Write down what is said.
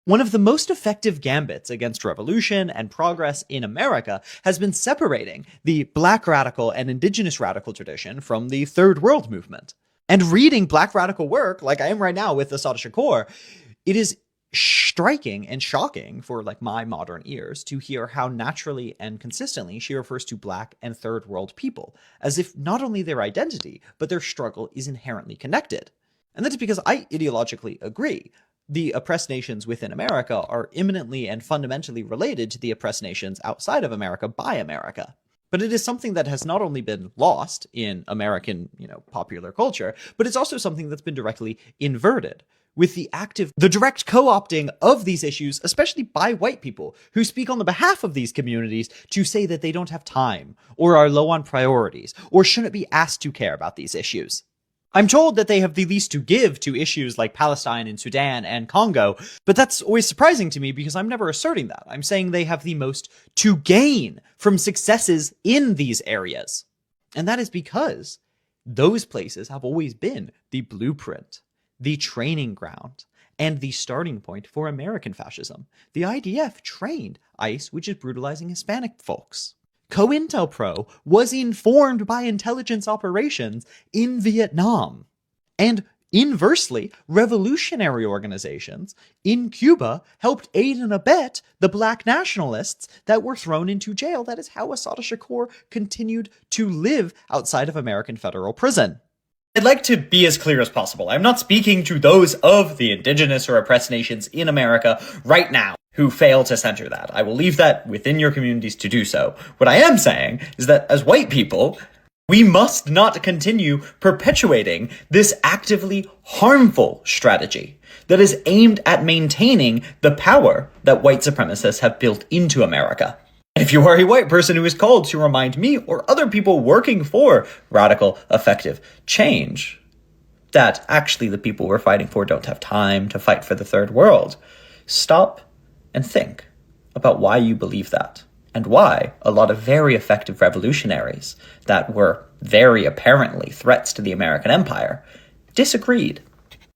One of the most effective gambits against revolution and progress in America has been separating the Black radical and Indigenous radical tradition from the Third World movement. And reading Black radical work, like I am right now with Assata Shakur, it is striking and shocking for my modern ears to hear how naturally and consistently she refers to Black and Third World people, as if not only their identity, but their struggle is inherently connected. And that is because I ideologically agree. The oppressed nations within America are imminently and fundamentally related to the oppressed nations outside of America by America. But it is something that has not only been lost in American, popular culture, but it's also something that's been directly inverted with the direct co-opting of these issues, especially by white people who speak on the behalf of these communities to say that they don't have time or are low on priorities or shouldn't be asked to care about these issues. I'm told that they have the least to give to issues like Palestine and Sudan and Congo, but that's always surprising to me because I'm never asserting that. I'm saying they have the most to gain from successes in these areas. And that is because those places have always been the blueprint, the training ground, and the starting point for American fascism. The IDF trained ICE, which is brutalizing Hispanic folks. COINTELPRO was informed by intelligence operations in Vietnam. And inversely, revolutionary organizations in Cuba helped aid and abet the Black nationalists that were thrown into jail. That is how Assata Shakur continued to live outside of American federal prison. I'd like to be as clear as possible. I'm not speaking to those of the indigenous or oppressed nations in America right now who fail to center that. I will leave that within your communities to do so. What I am saying is that as white people, we must not continue perpetuating this actively harmful strategy that is aimed at maintaining the power that white supremacists have built into America. And if you are a white person who is called to remind me or other people working for radical, effective change that actually the people we're fighting for don't have time to fight for the third world, stop and think about why you believe that and why a lot of very effective revolutionaries that were very apparently threats to the American empire disagreed.